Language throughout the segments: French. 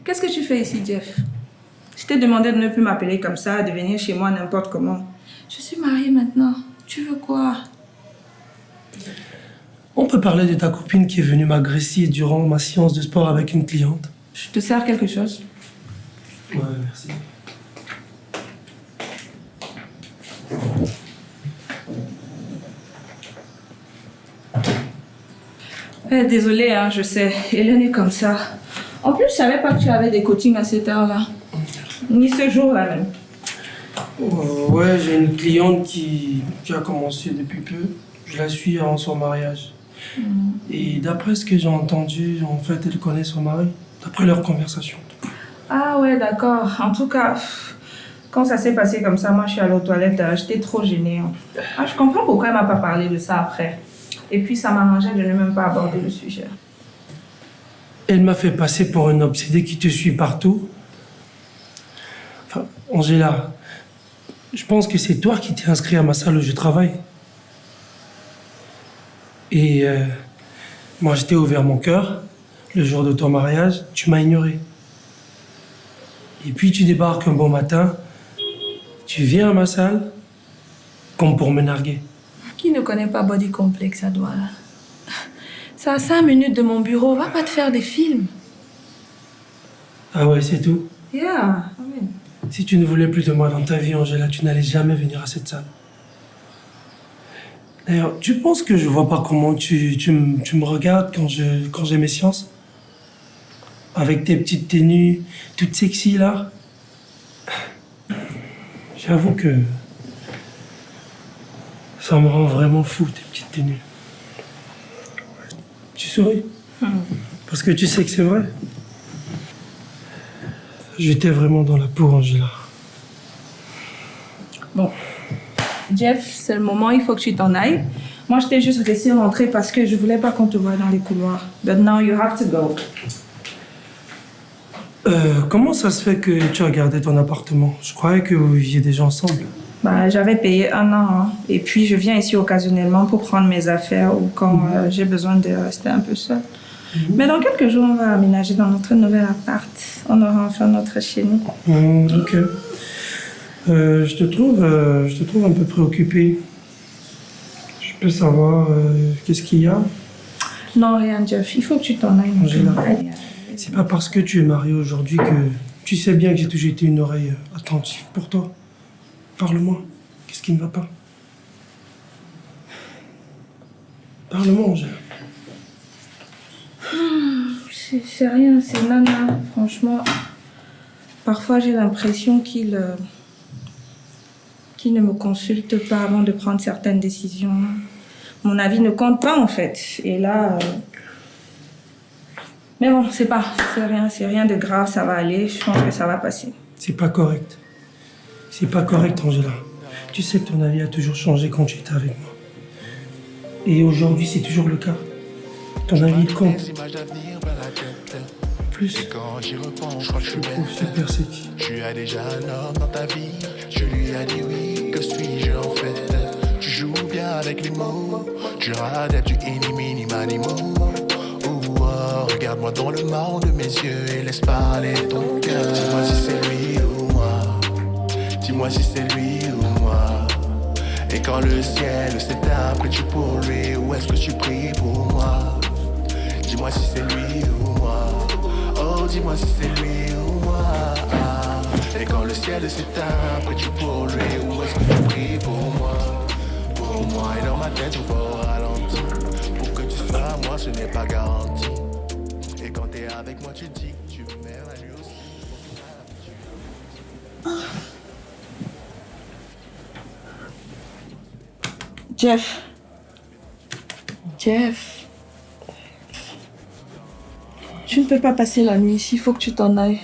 Qu'est-ce que tu fais ici, Jeff? Je t'ai demandé de ne plus m'appeler comme ça, de venir chez moi n'importe comment. Je suis mariée maintenant. Tu veux quoi? On peut parler de ta copine qui est venue m'agresser durant ma séance de sport avec une cliente. Je te sers quelque chose? Ouais, merci. Désolée, hein, je sais. Hélène est comme ça. En plus, je savais pas que tu avais des coachings à cette heure-là. Ni ce jour-là même. Ouais, j'ai une cliente qui a commencé depuis peu. Je la suis avant son mariage. Et d'après ce que j'ai entendu, en fait, elle connaît son mari. D'après leur conversation. Ah ouais, d'accord. En tout cas, quand ça s'est passé comme ça, moi, je suis allée aux toilettes. J'étais trop gênée. Ah, je comprends pourquoi elle m'a pas parlé de ça après. Et puis, ça m'arrangeait de ne même pas aborder le sujet. Elle m'a fait passer pour une obsédée qui te suit partout. Enfin, Angela, je pense que c'est toi qui t'es inscrit à ma salle où je travaille. Et moi, je t'ai ouvert mon cœur. Le jour de ton mariage, tu m'as ignoré. Et puis, tu débarques un bon matin. Tu viens à ma salle comme pour me narguer. Qui ne connaît pas Body Complex à Douala? C'est à 5 minutes de mon bureau. Va pas te faire des films. Ah ouais, c'est tout. Yeah. Amen. Si tu ne voulais plus de moi dans ta vie, Angela, tu n'allais jamais venir à cette salle. D'ailleurs, tu penses que je vois pas comment tu me regardes quand j'ai mes séances? Avec tes petites tenues, toutes sexy là. J'avoue que ça me rend vraiment fou, tes petites tenues. Tu souris? Parce que tu sais que c'est vrai. J'étais vraiment dans la peau, Angela. Bon. Jeff, c'est le moment, il faut que tu t'en ailles. Moi, je t'ai juste laissé rentrer parce que je voulais pas qu'on te voie dans les couloirs. But now you have to go. Comment ça se fait que tu as gardé ton appartement? Je croyais que vous viviez déjà ensemble. Bah, j'avais payé 1 an. Hein. Et puis, je viens ici occasionnellement pour prendre mes affaires ou quand j'ai besoin de rester un peu seule. Mais dans quelques jours, on va aménager dans notre nouvel appart. On aura enfin notre chez nous. Ok. Je te trouve un peu préoccupée. Je peux savoir qu'est-ce qu'il y a? Non, rien, Jeff. Il faut que tu t'en ailles. Angela, c'est pas parce que tu es mariée aujourd'hui que tu sais bien que j'ai toujours été une oreille attentive pour toi. Parle-moi. Qu'est-ce qui ne va pas? Parle-moi, Angela. C'est rien, c'est Nana. Franchement, parfois j'ai l'impression qu'il ne me consulte pas avant de prendre certaines décisions. Mon avis ne compte pas en fait. Et là... Mais bon, c'est rien de grave, ça va aller. Je pense que ça va passer. C'est pas correct. C'est pas correct, Angela. Tu sais que ton avis a toujours changé quand tu étais avec moi. Et aujourd'hui, c'est toujours le cas. Ton avis compte. En plus, je trouve super sexy. Tu as déjà un homme dans ta vie. Je lui ai dit oui, que suis-je en fait? Tu joues bien avec les mots. Tu rades, tu élimines animaux. Regarde-moi dans le marron de mes yeux et laisse parler ton cœur. Dis-moi si c'est lui ou moi. Dis-moi si c'est lui ou moi. Et quand le ciel s'éteint, pries-tu pour lui ou est-ce que tu pries pour moi? Dis-moi si c'est lui ou moi. Oh, dis-moi si c'est lui ou moi. Et quand le ciel s'éteint, pries-tu pour lui ou est-ce que tu pries pour moi? Pour moi et dans ma tête, on va au ralenti. Pour que tu sois moi, ce n'est pas garanti. Et quand t'es avec moi, tu dis que tu m'aimes à lui aussi. Jeff, tu ne peux pas passer la nuit ici, il faut que tu t'en ailles.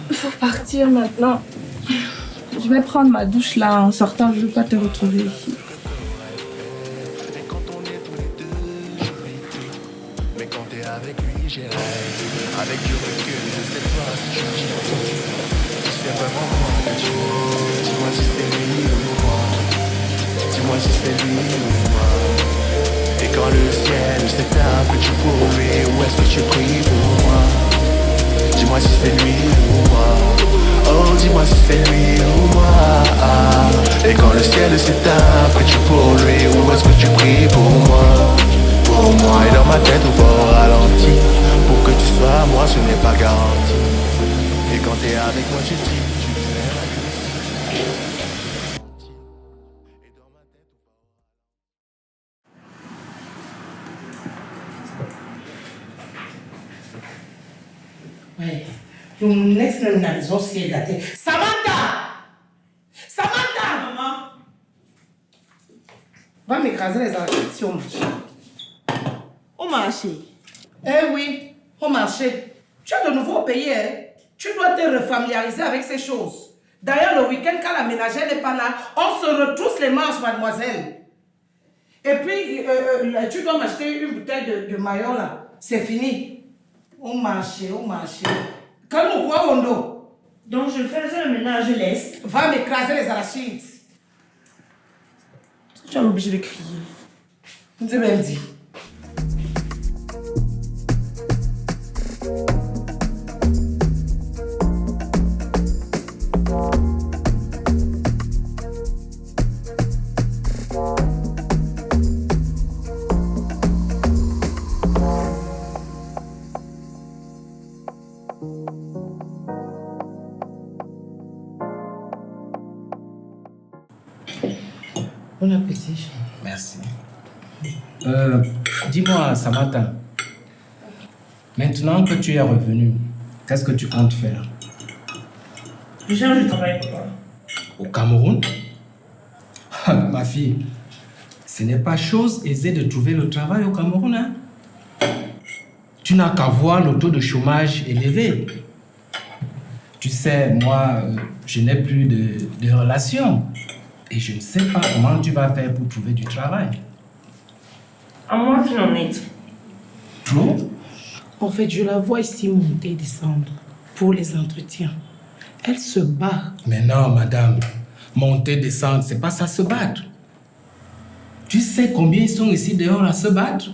Il faut partir maintenant. Je vais prendre ma douche là en sortant, je ne veux pas te retrouver ici. Et quand on est tous les deux, j'oublie tout. Mais quand t'es avec lui, j'ai rêvé. Avec du recul, je sais pas si tu dis. Tu sais vraiment moi que tu veux. Dis-moi si c'est lui ou moi. Dis-moi si c'est lui ou moi. Et quand le ciel s'éteint, pries-tu pour lui ou est-ce que tu pries pour moi? c'est lui ou moi? Et quand le ciel s'éteint, pries-tu pour lui ou est-ce que tu pries pour moi? Pour moi et dans ma tête au bord ralenti. Pour que tu sois à moi, ce n'est pas garanti. Et quand t'es avec moi, tu dis, tu Ouais. Donc, next time, na maison, c'est la tête. Samantha! Samantha! Maman! Va m'écraser les arrêtés au marché. Au marché. Eh oui, au marché. Tu as de nouveau payé, hein? Tu dois te refamiliariser avec ces choses. D'ailleurs, le week-end, quand la ménagère n'est pas là, on se retrousse les manches, mademoiselle. Et puis, tu dois m'acheter une bouteille de maillot, là. C'est fini. Au marché, au marché. Calme-toi, Wondo. Donc je faisais le ménage, je laisse. Va m'écraser les arachides. Tu es obligé de crier. Je t'ai même dit. Bon appétit. Merci. Dis-moi, Samantha, maintenant que tu es revenu, qu'est-ce que tu comptes faire? Je cherche du travail, papa. Au Cameroun? Ma fille, ce n'est pas chose aisée de trouver le travail au Cameroun, hein? Tu n'as qu'à voir le taux de chômage élevé. Tu sais, moi, je n'ai plus de relations. Et je ne sais pas comment tu vas faire pour trouver du travail. À moi qu'il en est. Trop? En fait, je la vois ici monter et descendre pour les entretiens. Elle se bat. Mais non, madame. Monter, descendre, c'est pas ça se battre. Tu sais combien ils sont ici dehors à se battre?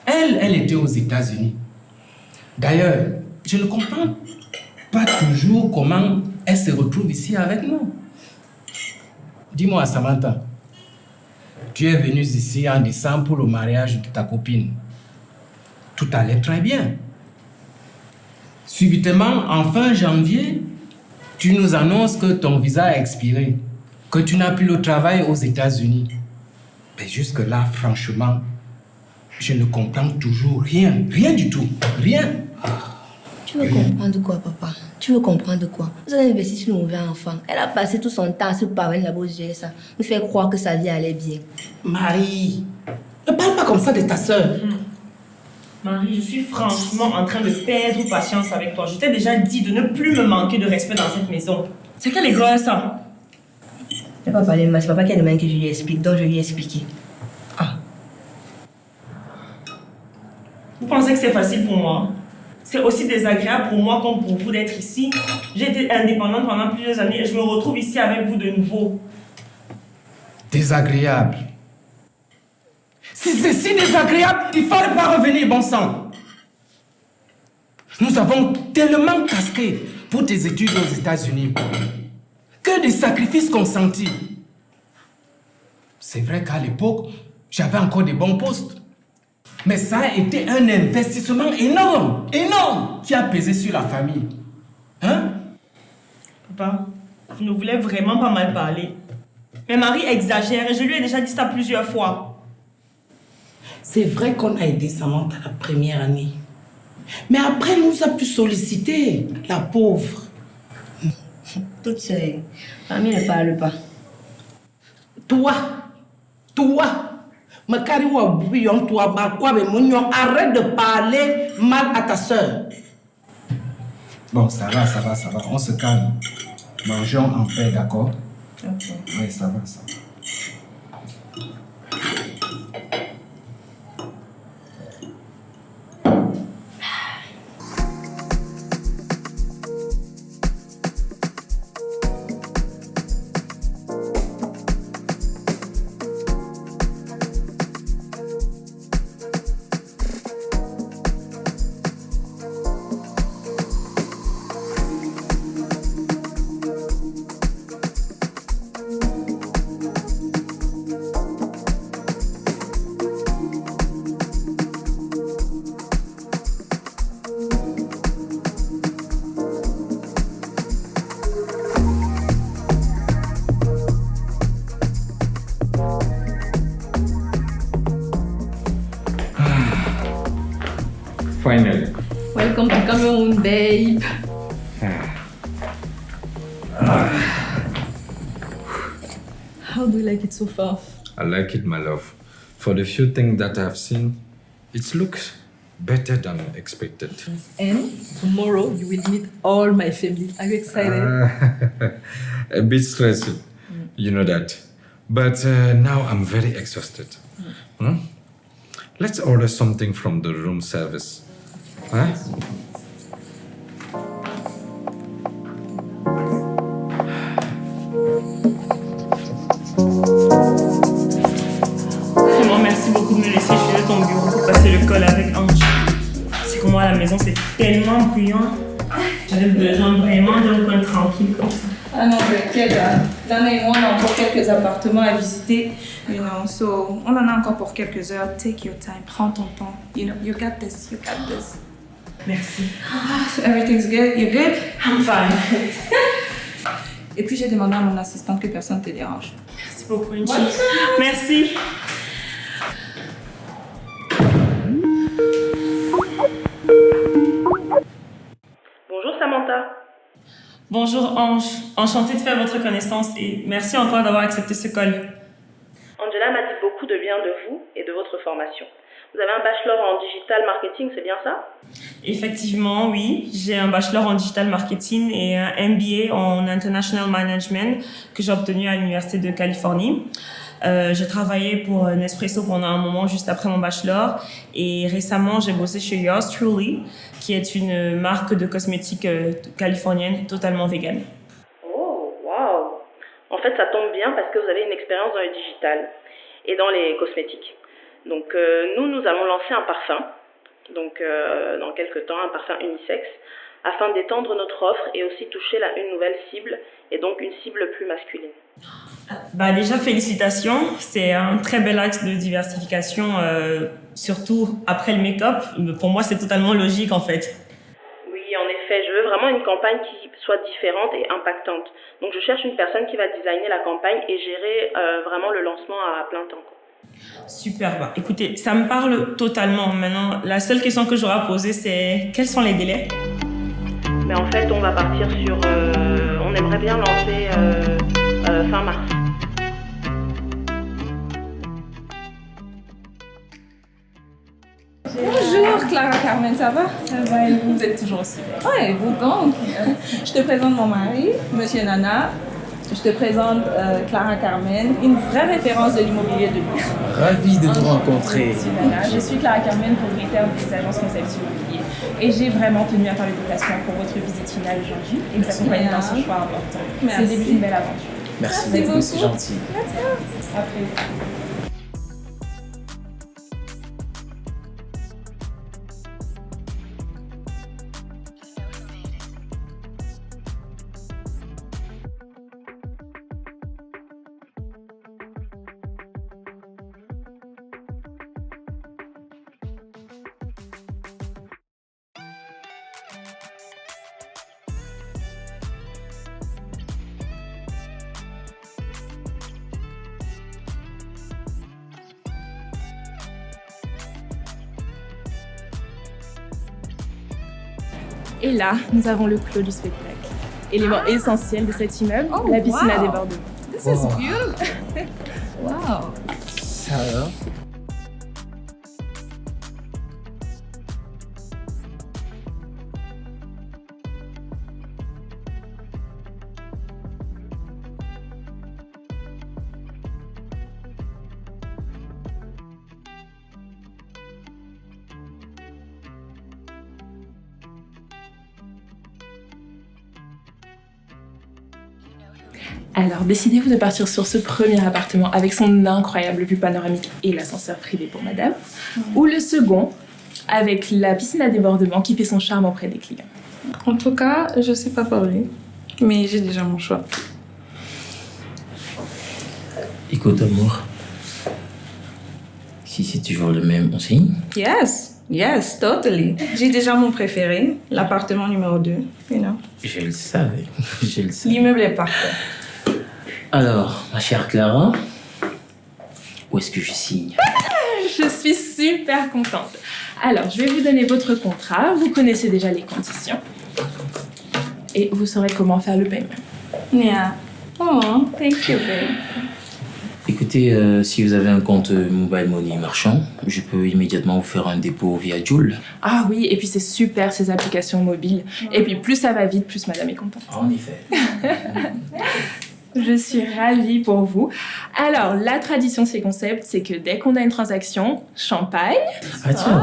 Elle était aux États-Unis. D'ailleurs, je ne comprends pas toujours comment elle se retrouve ici avec nous. Dis-moi, Samantha, tu es venue ici en décembre pour le mariage de ta copine. Tout allait très bien. Subitement, en fin janvier, tu nous annonces que ton visa a expiré, que tu n'as plus le travail aux États-Unis. Mais jusque-là, franchement, je ne comprends toujours rien. Rien du tout. Rien. Tu veux comprendre quoi, papa? Tu veux comprendre quoi? Vous avez investi sur le mauvais enfant. Elle a passé tout son temps à se parler là-bas, gérer ça. Nous faire croire que sa vie allait bien. Marie, ne parle pas comme ça de ta soeur. Marie, je suis franchement en train de perdre patience avec toi. Je t'ai déjà dit de ne plus me manquer de respect dans cette maison. C'est quelle école ça? Je ne vais pas parler, mais c'est papa qui a demandé que je lui explique, donc je lui ai expliqué. Ah. Vous pensez que c'est facile pour moi? C'est aussi désagréable pour moi comme pour vous d'être ici. J'ai été indépendante pendant plusieurs années et je me retrouve ici avec vous de nouveau. Désagréable. Si c'est si désagréable, il ne fallait pas revenir, bon sang. Nous avons tellement casqué pour tes études aux États-Unis. Que des sacrifices consentis. C'est vrai qu'à l'époque, j'avais encore des bons postes. Mais ça a été un investissement énorme, énorme, qui a pesé sur la famille. Hein? Papa, je ne voulais vraiment pas mal parler. Mais Marie exagère et je lui ai déjà dit ça plusieurs fois. C'est vrai qu'on a aidé Samantha la première année. Mais après, elle nous a pu solliciter, la pauvre. Toute seule. Mamie ne parle pas. Toi, arrête de parler mal à ta soeur. Bon, ça va. On se calme. Mangeons en paix, d'accord? Ok. Oui, ça va. Finally. Welcome to Cameroon, babe. How do you like it so far? I like it, my love. For the few things that I've seen, it looks better than expected. And tomorrow you will meet all my family. Are you excited? A bit stressed, you know that. But now I'm very exhausted. Let's order something from the room service. Huh? Vraiment, merci beaucoup de me laisser gérer ton bureau pour passer le col avec Ange. C'est que moi, à la maison, c'est tellement bruyant. J'avais besoin vraiment d'un coin tranquille comme ça. Ah non, t'inquiète, Dana et moi, on a encore quelques appartements à visiter, you know, so on en a encore pour quelques heures. Take your time, prends ton temps, you know, you got this, you got this. Merci. So everything's good, you're good? I'm fine. Et puis j'ai demandé à mon assistante que personne ne te dérange. Merci beaucoup, Inchi. Merci. Bonjour Samantha. Bonjour Ange, enchantée de faire votre connaissance et merci encore d'avoir accepté ce call. Angela m'a dit beaucoup de bien de vous et de votre formation. Vous avez un bachelor en digital marketing, c'est bien ça? Effectivement, oui. J'ai un bachelor en digital marketing et un MBA en international management que j'ai obtenu à l'Université de Californie. J'ai travaillé pour Nespresso pendant un moment juste après mon bachelor et récemment j'ai bossé chez Yours Truly qui est une marque de cosmétiques californienne totalement végane. Oh, waouh! En fait, ça tombe bien parce que vous avez une expérience dans le digital et dans les cosmétiques. Donc, nous allons lancer un parfum, donc dans quelques temps, un parfum unisexe, afin d'étendre notre offre et aussi toucher une nouvelle cible, et donc une cible plus masculine. Bah déjà, félicitations. C'est un très bel axe de diversification, surtout après le make-up. Pour moi, c'est totalement logique, en fait. Oui, en effet, je veux vraiment une campagne qui soit différente et impactante. Donc, je cherche une personne qui va designer la campagne et gérer vraiment le lancement à plein temps, quoi. Super. Bah, écoutez, ça me parle totalement. Maintenant, la seule question que j'aurai à poser, c'est quels sont les délais? Mais en fait, on va partir sur... on aimerait bien lancer fin mars. Bonjour Clara Carmen, ça va? Ça va et vous êtes toujours aussi belle. Ouais, vous donc. Je te présente mon mari, Monsieur Nana. Je te présente Clara Carmen, une vraie référence de l'immobilier de luxe. Ravi de vous rencontrer. Monsieur Nana, je suis Clara Carmen, propriétaire des agences conception immobilier. Et j'ai vraiment tenu à faire le déplacement pour votre visite finale aujourd'hui et vous accompagner dans ce choix important. C'est le début d'une belle aventure. Merci beaucoup, c'est gentil. Merci. Après. Et là, nous avons le clos du spectacle. Élément essentiel de cet immeuble, la piscine à débordement. This is cute. Wow. Ça alors? Alors, décidez-vous de partir sur ce premier appartement avec son incroyable vue panoramique et l'ascenseur privé pour madame, ou le second avec la piscine à débordement qui fait son charme auprès des clients? En tout cas, je sais pas parler, mais j'ai déjà mon choix. Écoute, amour. Si c'est toujours le même, on signe? Yes, totally. J'ai déjà mon préféré, l'appartement numéro 2, you know. Je le savais, je le savais. L'immeuble est parfait. Alors, ma chère Clara, où est-ce que je signe? Je suis super contente. Alors, je vais vous donner votre contrat. Vous connaissez déjà les conditions. Et vous saurez comment faire le paiement. Yeah. Oh, thank you, babe. Écoutez, si vous avez un compte Mobile Money marchand, je peux immédiatement vous faire un dépôt via Joule. Ah oui, et puis c'est super ces applications mobiles. Et puis plus ça va vite, plus madame est contente. En effet. Je suis ravie pour vous. Alors, la tradition de ces concepts, c'est que dès qu'on a une transaction, champagne. Ah tiens,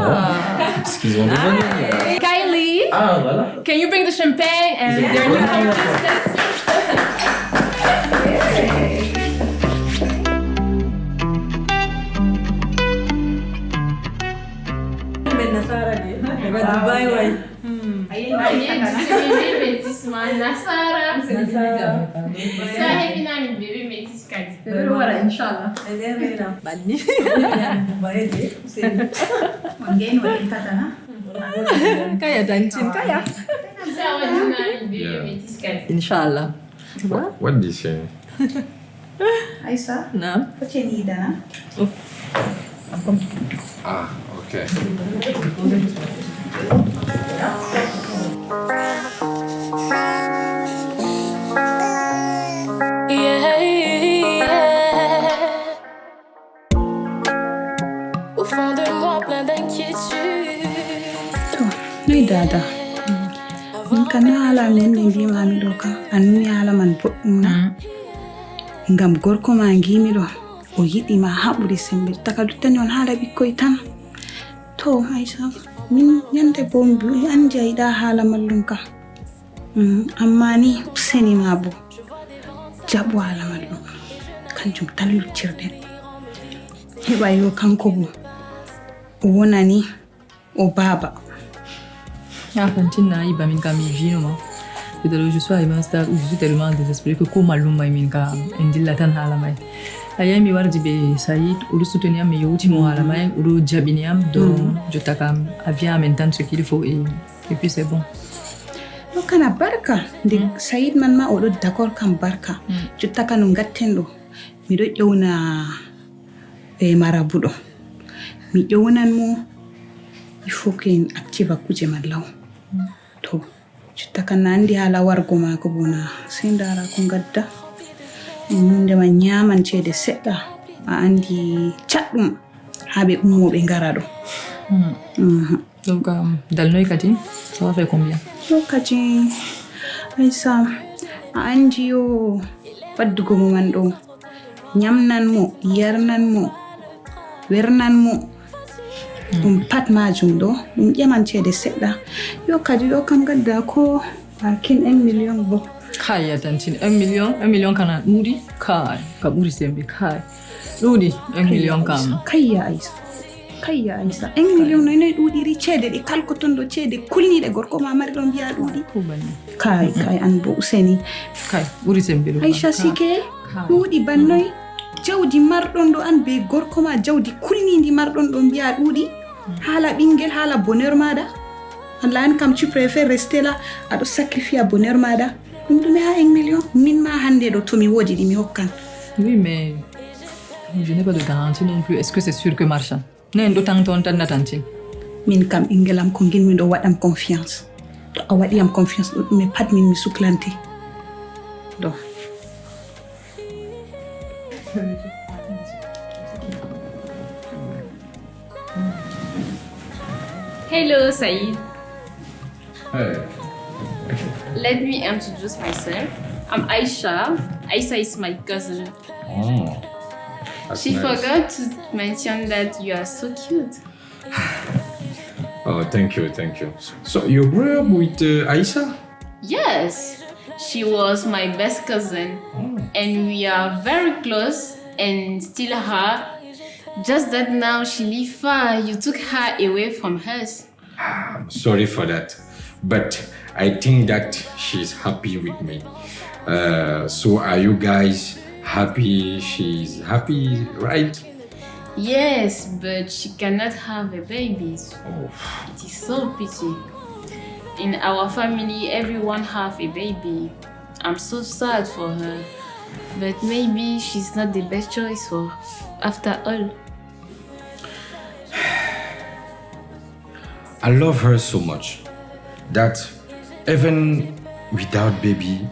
est-ce qu'ils ont des bonnes Kylie, Ah voilà. can you bring the champagne and their new hostess? Inshallah. What did you say? Aisha, Naam. what you need, Anna? Ah, okay. Au fond de moi, plein d'inquiétude. Ni dada. Min kana ala min ne bi mami do ka anni ala man boɗɗum ngam gorko ma ngimi do o yiɗi ma haɓuri sembe taka duttani on haala ɓikkoy tan to Aisha min nyande bo mi andi a yiɗa haala mallum ka amma ni useni ma bo jaɓu haala mallum kanjum tan luccirɗen heɓa yo kanko bo o wonani o baba. Argentina, iba min kami vino. Peut-être je suis arrivée à un stade où je suis tellement désespérée que comme malum min ka indilla tan hala mai. Ayami wardi be Saïd ou soutenir mes ultimo hala mai ou jabiniam donc je takam avia maintenant ce qu'il faut et puis c'est bon. No kana barka de Saïd man ma o do d'accord kam barka. Je takanu gattendo mi do ƴewna e marabudo. Mi ƴewnan mo il faut qu'en active kuje madlaw. To citta kan andi hala wargo mako bona sendara ko gadda nde ma nyaman cede sedda a andi chaddum habe ummobe ngara do. Donc dans le kati ça va faire combien? Kati Aisha a andi yo waddugo mo man do nyamnan mo yarnan mo wernan mo pat majum do ƴeman cede sedda yo kadi do kam gadda ko bakin 1 million bo kaya tantin 1 million kana ɗuɗi kai ka ɓuri sembe kai ɗuɗi 1 million kam kayya Aisha 1 million noy ɗuɗiri cede ɗe kalkoton do cede kulniɗe gorko ma mari ɗon biya ɗuɗi kai an bo useni kai ɓuri sembe do Aisha sike ɗuɗi bannoy jawdi marɗon do an be gorko ma jawdi kulnidi marɗon do biya ɗuɗi hala ɓingel hala bonheur maɗa Allah an kam tu préfères rester là aɗo sacrifier bonheur maɗa ɗum ɗume ha 1 million min ma hande ɗo tomi wodi ɗi mi hokkan. Oui mais je n'ai pas de garantie non plus. Est-ce que c'est sûr que marchand nen ɗo tan ton tan natantin min kam ɓingel am ko ginmi ɗo waɗam confiance to a waɗi am confiance ɗo ɗume pat min mi suklante do. Hello, Saïd. Hey. Let me introduce myself. I'm Aisha. Aisha is my cousin. Oh. She forgot to mention that you are so cute. Oh, thank you. So you grew up with Aisha? Yes, she was my best cousin, and we are very close and still are. Just that now she lives far. You took her away from us. Sorry for that, but I think that she's happy with me. So are you guys happy? She's happy, right? Yes, but she cannot have a baby. It is so pity. In our family, everyone have a baby. I'm so sad for her. But maybe she's not the best choice for after all. I love her so much that even without baby,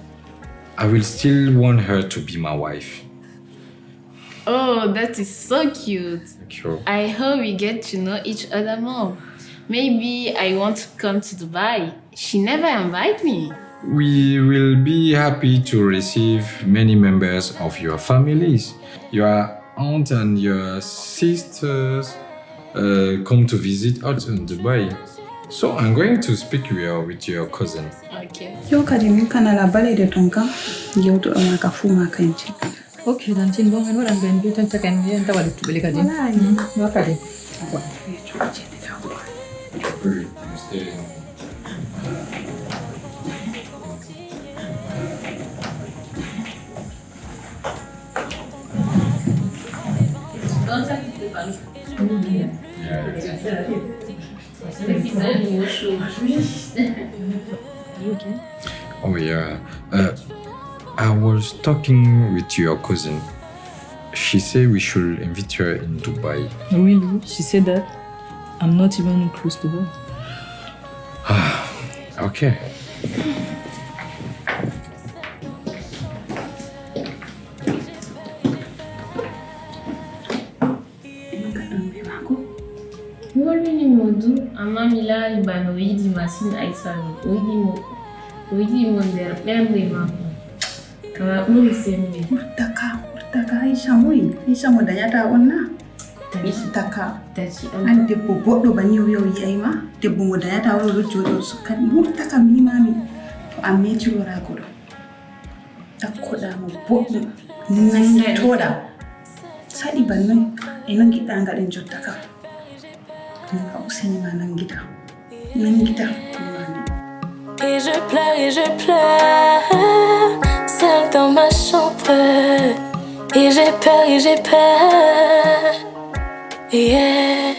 I will still want her to be my wife. Oh, that is so cute. Sure. I hope we get to know each other more. Maybe I want to come to Dubai. She never invited me. We will be happy to receive many members of your families. Your aunt and your sisters come to visit us in Dubai. So I'm going to speak with your cousin. Okay. Yo kadi min kana labari da tonka yautu ma ka fuma kanci. Okay, dan tin bon en wadan ben bitan ta kan yen ta wadu tubele kadi. Wa kadi. Oh yeah. I was talking with your cousin. She said we should invite her in Dubai. Really? She said that? I'm not even close to her. Okay. Wani modu amamila ibano widi masini aisano widi monder pembe mako kama uri sembe Taka Aisha mo da yata onna taka an debbo boddo bani wiyo yi ma debbo mo da yata wala jodo su kan taka mi mami to amme ci lora godo takko da mo boddo nan toda sadi bannan ina gida ngaden jotta ka ka useni ma nan gida Et je pleure, seule dans ma chambre. Et j'ai peur, yeah.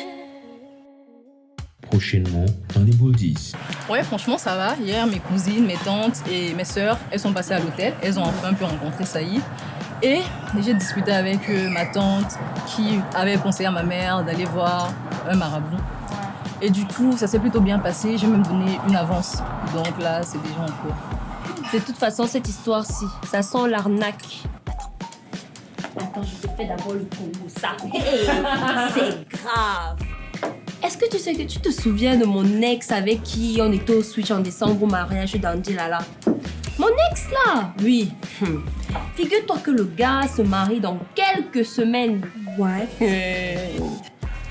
Prochainement dans les Boldies. Ouais, franchement, ça va. Hier, mes cousines, mes tantes et mes sœurs, elles sont passées à l'hôtel. Elles ont enfin pu rencontrer Saïd. Et j'ai discuté avec ma tante qui avait conseillé à ma mère d'aller voir un marabout. Et du coup, ça s'est plutôt bien passé. J'ai même donné une avance. Donc là, c'est déjà en cours. De toute façon, cette histoire-ci, ça sent l'arnaque. Attends, je te fais d'abord le combo, ça. Hey, c'est grave. Est-ce que tu sais que tu te souviens de mon ex avec qui on était au Switch en décembre au mariage d'Angela? Mon ex là? Oui. Figure-toi que le gars se marie dans quelques semaines. Ouais.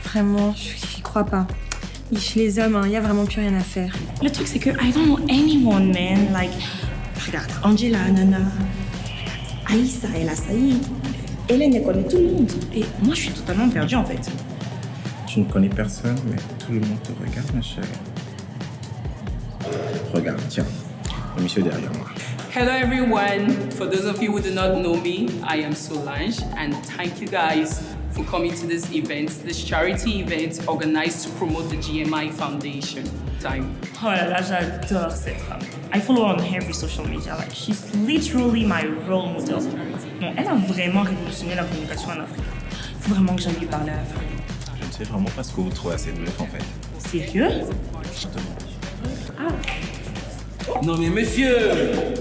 Vraiment, j'y crois pas. Chez les hommes, il y a vraiment plus rien à faire. Le truc, c'est que I don't know anyone, man. Like, regarde, Angela, Nana, Aïssa, elle a Saïd. Hélène, elle connaît tout le monde. Et moi, je suis totalement perdue, en fait. Tu ne connais personne, mais tout le monde te regarde, ma chérie. Regarde, tiens, le monsieur derrière moi. Hello everyone. For those of you who do not know me, I am Solange, and thank you guys for coming to this event, this charity event organized to promote the GMI Foundation. Time. Oh là là, j'adore cette femme. I follow her on every social media. Like, she's literally my role model. Non, elle a vraiment révolutionné la communication en Afrique. Faut vraiment que j'aille lui parler à la fin. Je ne sais vraiment pas ce que vous trouvez assez bluff en fait. Sérieux? Je te demande. Ah. Non mais monsieur!